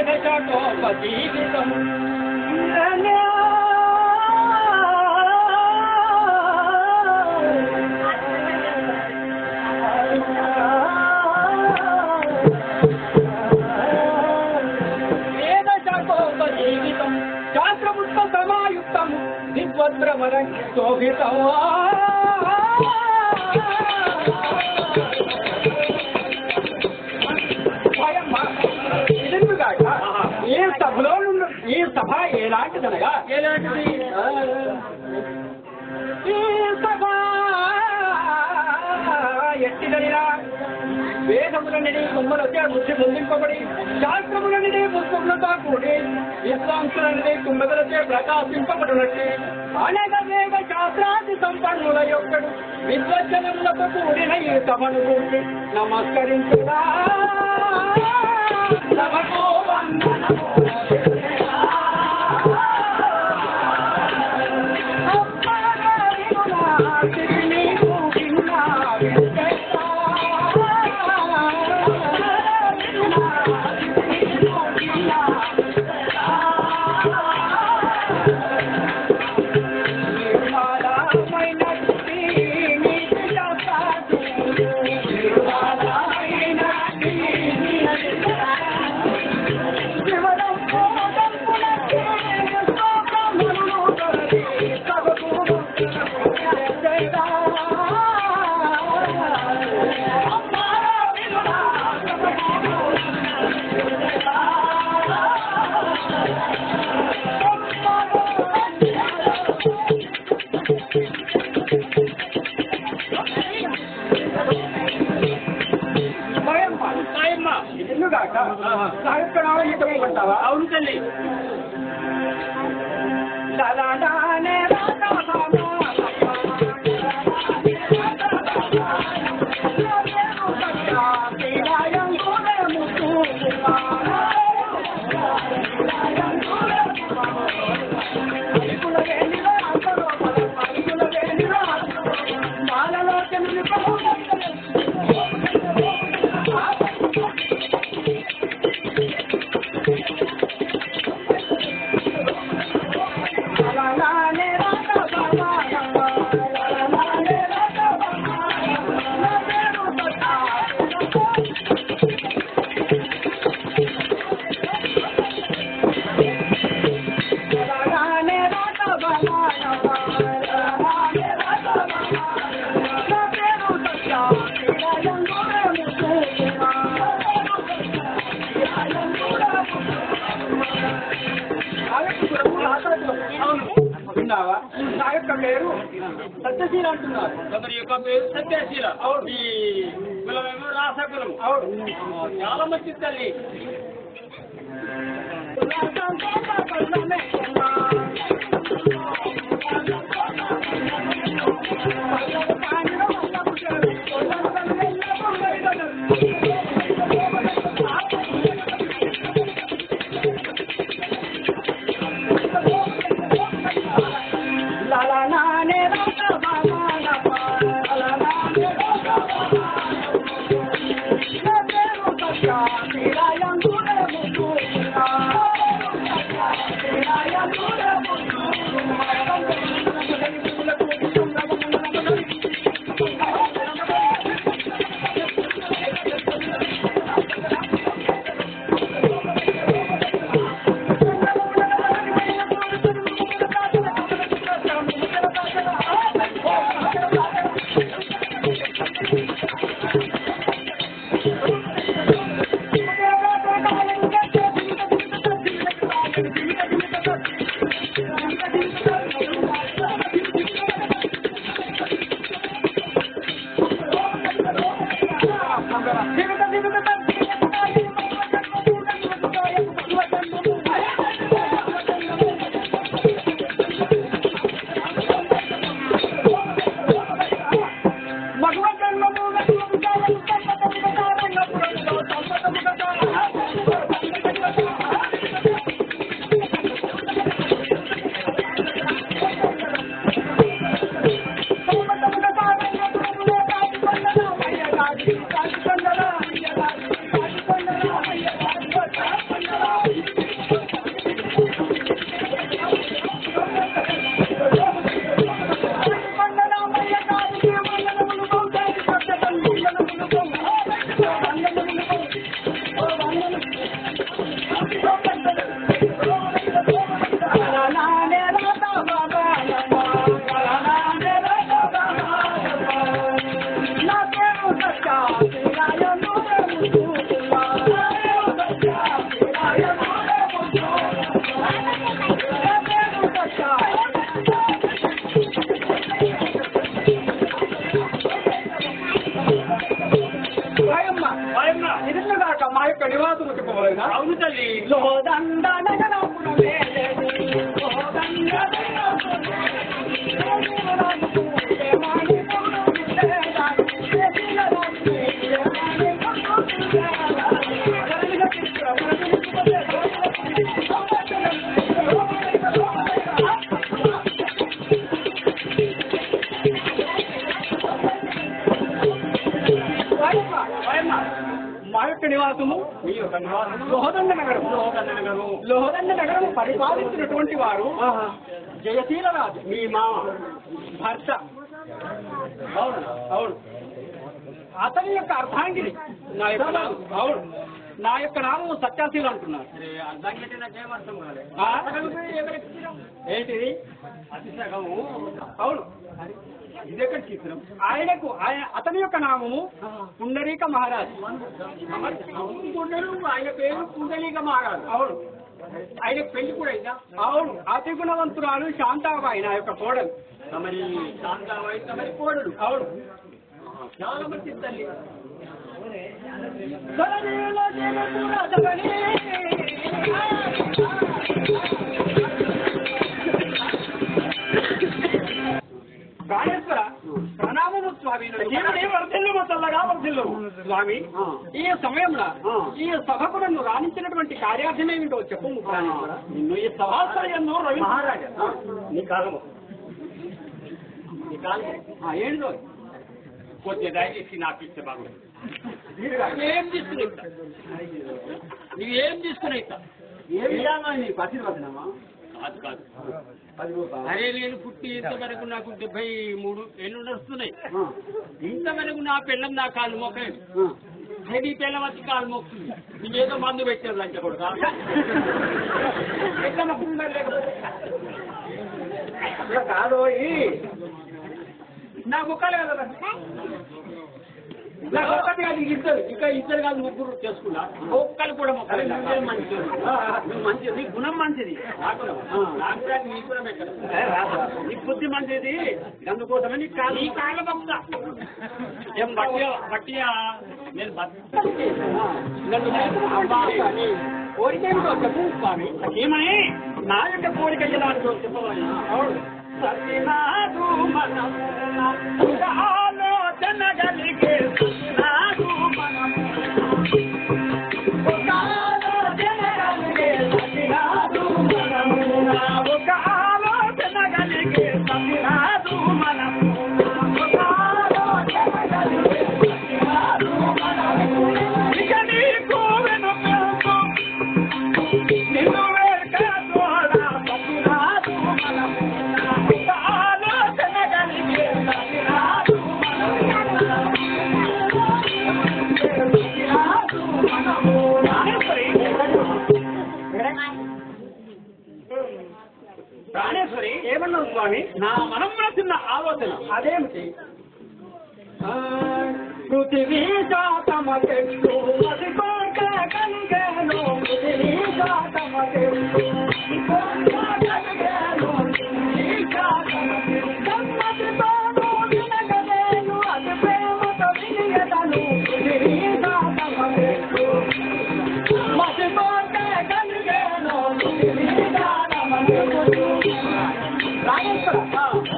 వేద జీవితం జీవితం శాస్త్రముత్త సమాయుక్తం విద్వద్రమరం శోభితం ఈ సభలో ఈ సభ ఎలాంటిదనగా ఎలాంటిది ఈ సభ ఎట్టిదనిరా వేదములన్నిటి కుంభలతో బుద్ధి పొందింపబడి శాస్త్రములన్నిటి పుష్పములతో కూడి విశ్వాంసులన్నిటి కుంభలతో ప్రకాశింపబడినట్టు అనేక వేద శాస్త్రాది సంపన్నుల యొక్కడు విద్వజ్జనములతో కూడిన ఈ సభను కూడి నమస్కరించుదా నమో వందనమో అవును తల్లి నా యొక్క పేరు సత్యశీల అంటున్నారు. కొందరి యొక్క పేరు సత్యశీల. అవును. ఈ కులమేమో రాసకులము. అవును. చాలా మంచిది తల్లి. ఇదిగాక మా యొక్క నివాసం చెప్పవలెనా? అవును తల్లి. లోదండ నగరపురమే మా యొక్క నివాసము మీ యొక్క నివాసము లోహదండ నగరం. లోహదండ నగరం పరిపాలించినటువంటి వారు జయశీల రాజు మీ మామ భర్త. అవును అవును. అతని యొక్క అర్ధాంగిని నా యొక్క అవును. నా యొక్క నామం సత్యాశీల అంటున్నారు. ఏంటిది? అతిశగము. అవును. ఇదెక్కడ చిత్రం? అతని యొక్క నామము పుండరీక మహారాజు. ఆయన పేరు పుండరీక మహారాజు. అవును. ఆయన పెళ్లి కూడా అయిందా? అవును. అతి గుణవంతురాలు శాంతాబాయి నా యొక్క కోడలు. మరి శాంతాబాయి మరి కోడలు. అవును. చాలా మంచి తల్లి. ప్రాణేశ్వర ప్రణామము స్వామి. స్వామి, ఈ సమయంలో ఈ సభకు నన్ను రాణించినటువంటి కార్యాచరణ ఏమిటో చెప్పు ప్రాణేశ్వర. నిన్ను ఈ సభాశ్రయంలో రవి మహారాజా నీ కాలము ఏంటో కొద్ది దయచేసి నాకు ఇస్తే బాగుంది. ఏం తీసుకుని నువ్వేం తీసుకుని ఆశీర్వచనమా? కాదు కాదు. అరే నేను పుట్టి ఇంతవరకు నాకు 73 ఏళ్ళు నడుస్తున్నాయి. ఇంతవరకు నా పిల్లం నా కాలు మోకలేదు. నీ పిల్లం వచ్చి కాలు మోస్తుంది. నీవేదో మందు పెట్టారు లంచ కూడా ఎట్లా మొక్కుతున్నారు? లేకపోతే కాదు నా ముక్కలే కదా. నాకు ఒక్కటి కాదు ఇద్దరు, ఇక ఇద్దరు కాదు ముగ్గురు చేసుకున్నా. ఒక్కరు కూడా మొక్కలు మంచిది. మంచిది గుణం మంచిది. నీ గుణం ఎక్కడ? నీ బుద్ధి మంచిది. అందుకోసమే నీ కాళ్ళ మొక్క ఏం బట్టియా నేను కోరిక ఏమిటో చెప్పు స్వామి. ఏమని నా యొక్క కోరిక ఎలా చెప్పవాలి? సత్యనాథు ఆలోచన కలిగే నాకు మనము ఒక ఆలోచన కలిగే సత్యనాథు మనము ఒక ఆలోచన కలిగే సత్యనాథు మనము ఒక ఆలోచన కలిగే సత్యనాథు మనము ఇక నీకు వెనుకకు నిన్ను వెనుక తోడా సత్యనాథు మనము ప్రాణేశ్వరి. ఏమన్నావు స్వామి? నా మనమున చిన్న ఆలోచన. అదేమిటి? పృథివీ జాతమకెట్టు అది కోట కలిగేను. పృథివీ జాతమకెట్టు సమ్మతితోను వినగలేను అది ప్రేమతో వినియదను. పృథివీ జాతమకెట్టు మతి కోట కలిగేను. పృథివీ జాతమకెట్టు.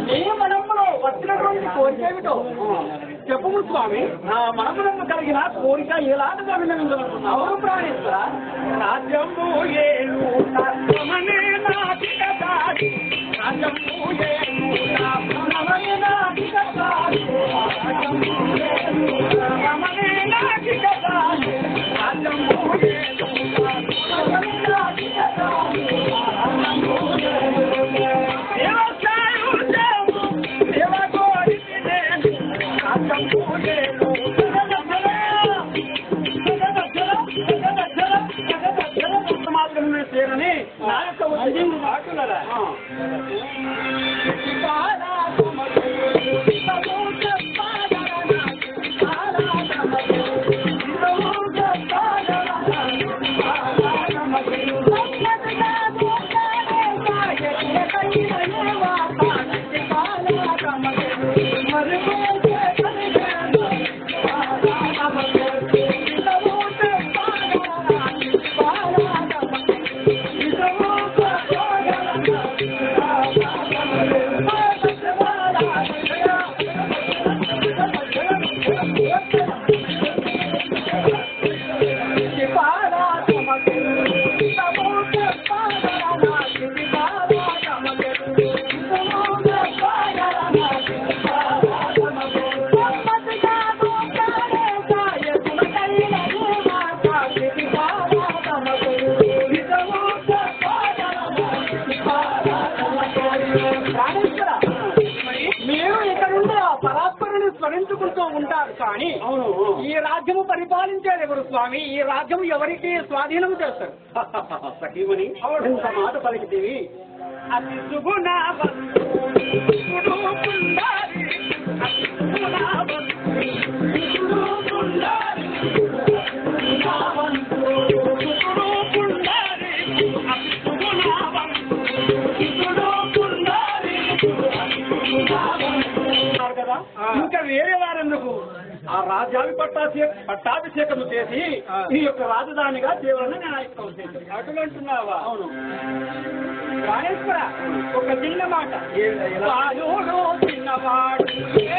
నీ మనములో వచ్చినటువంటి కోరికేమిటో చెప్పు స్వామి. నా మనములను కలిగిన కోరిక ఎలాంటిగా విన్నవించనుకున్నావు? అవును ప్రాణేశ్వర. రాజ్యము ఏలు రాజ్యము చేరని నా యొక్క ఉద్యోగం మాట్లాడారా? కానీ అవును. ఈ రాజ్యము పరిపాలించేది ఎవరు స్వామి? ఈ రాజ్యం ఎవరికి స్వాధీనం చేస్తారు? సఖీమణి ఎంత మాట పలికితేవి. అతి సుగుణవంతుడు పుండారి, అతి సుగుణవంతుడు పుండారి, సుగుణవంతుడు పుండారి, అతి సుగుణవంతుడు పుండారి. కదా ఇంకా వేరే వారెందుకు ఆ రాజ్యాన్ని పట్టాభిషేకం చేసి ఈ యొక్క రాజధానిగా దేవుని నేను అటులంటున్నావా? అవును. రాణేశ్వర, ఒక చిన్న మాట. బాలుడు చిన్నవాడు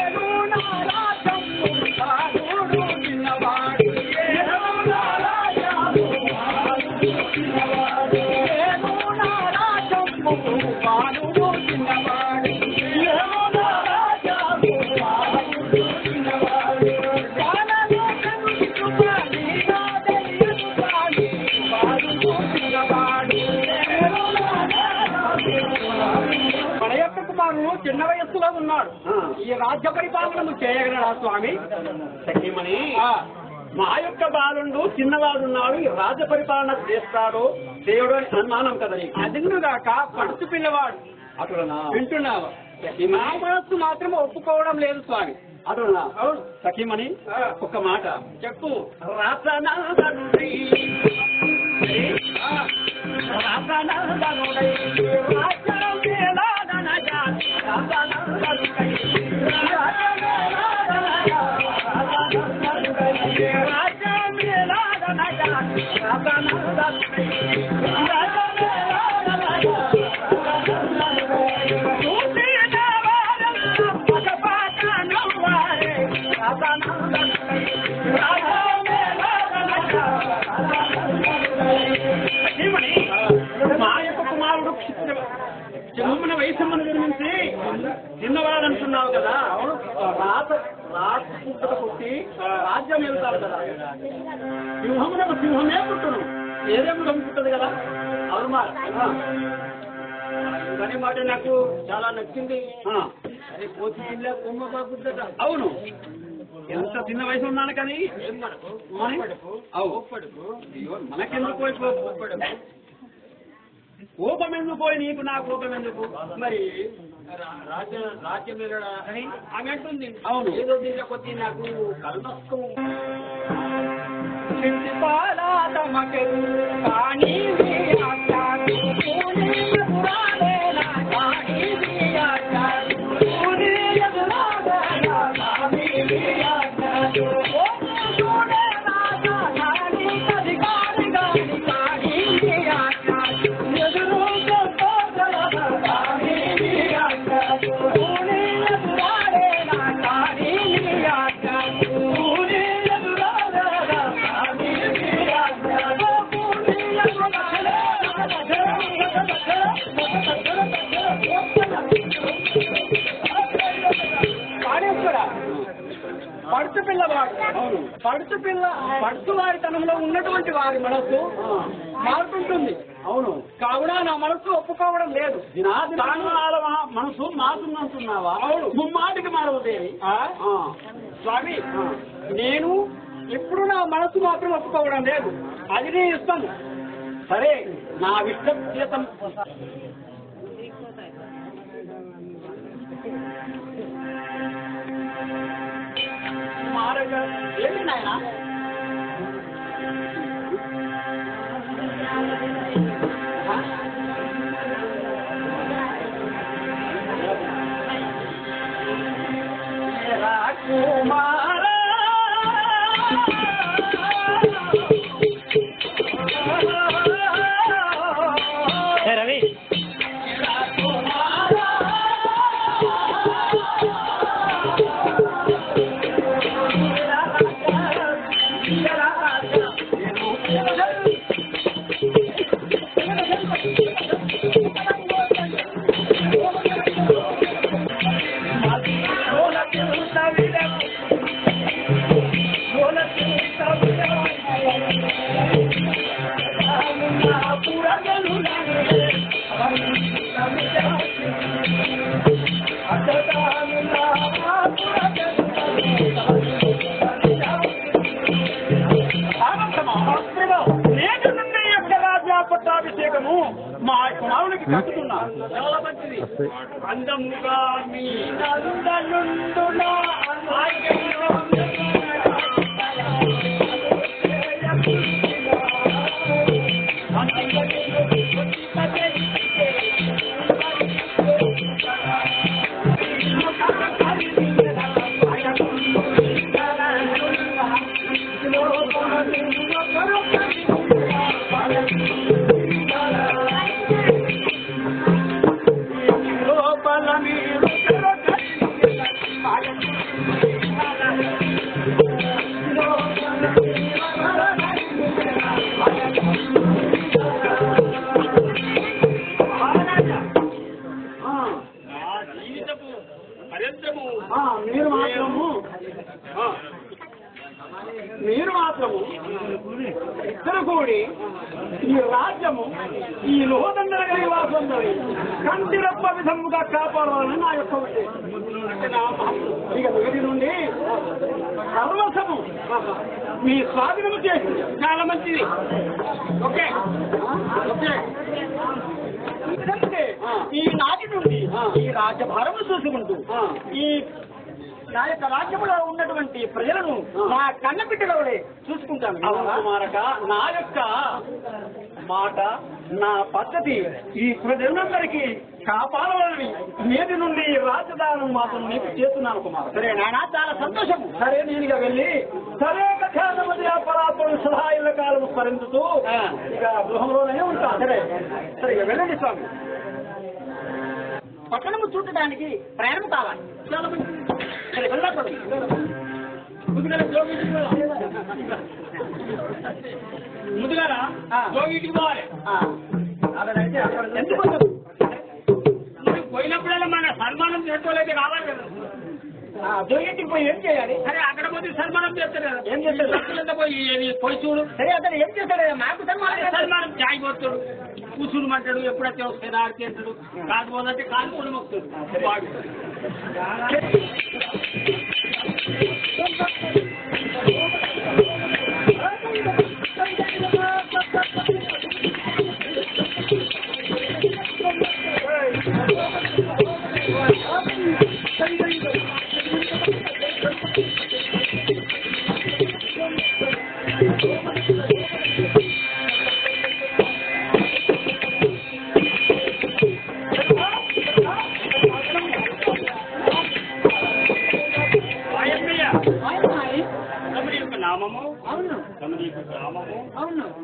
ఏడు నా రాజము, బాలుడు చిన్నవాడు ఏడు నా రాజము, బాలుడు చిన్నవాడు ఏడు నా రాజము, బాలుడు చిన్నవాడు ఏడు నా రాజము, బాలుడు చిన్నవాడు. బాలను కనుచుపాలి నా దయ్యను కాని, బాలుడు చిన్నవాడు ఏడు నా మన యొక్క కుమారుడు చిన్న వయస్సులో ఉన్నాడు. ఈ రాజ్య పరిపాలనను చేయగలడా స్వామి? సఖీమణి మా యొక్క బాలుండు చిన్నవాడున్నాడు, ఈ రాజ్య పరిపాలన చేస్తాడు దేవుడు అని అనుమానం కదా నీకు. అదిగాక పడుచు పిల్లవాడు. అటులనా వింటున్నావా? నా మనస్సు మాత్రం ఒప్పుకోవడం లేదు స్వామి. అటులనా సఖీమణి ఒక మాట చెప్పు. రాసనాదనుడై రాసనాదనుడై రాజవేలాదనజా రాసనాదనుడై రాజవేలాదనజా రాసనాదనుడై మా యొక్క కుమారుడు చిన్న వయసమ్మను నిర్మించి చిన్నవాడు అంటున్నావు కదా. అవును. రాజపుట్టుక పుట్టి రాజ్యం వెళ్తారు కదా. సింహమునకు సింహమే పుట్టును, ఏదేమో పుట్టదు కదా. అవును మా కానీ మాట నాకు చాలా నచ్చింది. అది పోతి ఇళ్ళ కొమ్మ బాగుద్దట. అవును. ఎంత చిన్న వయసు ఉన్నాను కానీ మనకెందుకు కోపం ఎందుకు పోయి నీకు నా కోపం ఎందుకు? మరి రాజ్యం అని ఆమె అంటుంది. అవును. ఏదో దీంట్లో కొద్ది నాకు కలనొక్కం పడుచు పిల్లవాడు. పడుచు వారితనంలో ఉన్నటువంటి వారి మనస్సు మారుతుంటుంది. అవును. కావున నా మనస్సు ఒప్పుకోవడం లేదు. మనసు మారుతుందంటున్నావా? అవును. ముమ్మాటికి మారవుదేవి స్వామి. నేను ఇప్పుడు నా మనస్సు మాత్రం ఒప్పుకోవడం లేదు. అది నీ ఇష్టం. సరే, నా ఇష్టం చేతం. ఏంటి నాయన? కుమార రవి కట్టుకున్నారు. చాలా మంచిది. అందముగా మీ నందనుండునా మీరు మాత్రము ఇద్దరు కూడి ఈ రాజ్యము ఈ లోహదండల నివాసం కంటి రప్ప విధముగా కాపాడాలని నా యొక్క ఉద్దేశం. ఇక వీటి నుండి సర్వస్వము మీ స్వాధీనము చేసి చాలా మంచిది. Okay okay. ఈ నాటి నుండి ఈ రాజ్యభారము చూసుకుంటూ ఈ నా యొక్క రాజ్యంలో ఉన్నటువంటి ప్రజలను నా కన్నబిడ్డలవడే చూసుకుంటాను. కుమారక, నా యొక్క మాట, నా పద్ధతి ఈ ప్రజలందరికీ కాపాడాలని నేటి నుండి రాజధాని మాత్రం నీకు చేస్తున్నాను కుమార్. సరే నాయన, చాలా సంతోషం. సరే నేను ఇక వెళ్ళి సరే పరాపడు సలహా ఇళ్ళ కాలము స్మరించుతూ ఇక గృహంలోనే ఉంటాను. సరే సరే ఇక వెళ్ళండి స్వామి. పట్టణము చూడటానికి ప్రయాణం కావాలి. చాలా మంది సరే వెళ్ళకూడదు. ముందుగా జోగిటికి పోవాలి. అదైతే ఎందుకు పోయినప్పుడల్లా మన సన్మానం చేసుకోలేక కావాలి కదా. జోగిటికి పోయి ఏం చేయాలి? సరే అక్కడ పోతే సన్మానం చేస్తారు కదా. ఏం చేస్తారు? లక్షలంతా పోయి చూడు. సరే అతను ఏం చేస్తాడు? నాకు సన్మానం చాయ్ పోతాడు, కూర్చుని మాట్లాడు, ఎప్పుడైతే వస్తాడు ఆడికేస్తాడు, కాకపోతే కాలు కూడా మొక్కుతాడు.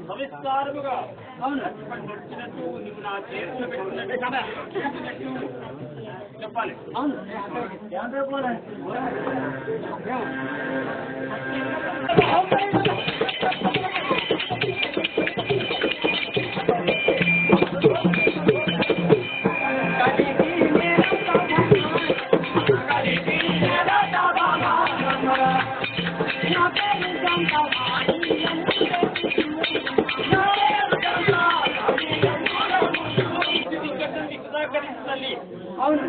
సవిస్తారముగా వచ్చినట్టు నీకు నా చేతులు పెట్టుకున్నట్టే చెప్పాలి. అవును అవును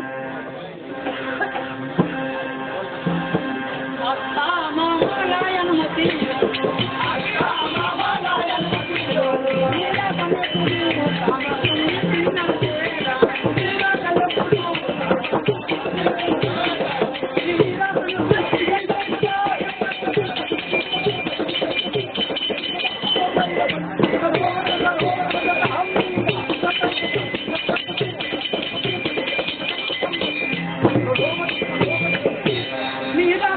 Mira,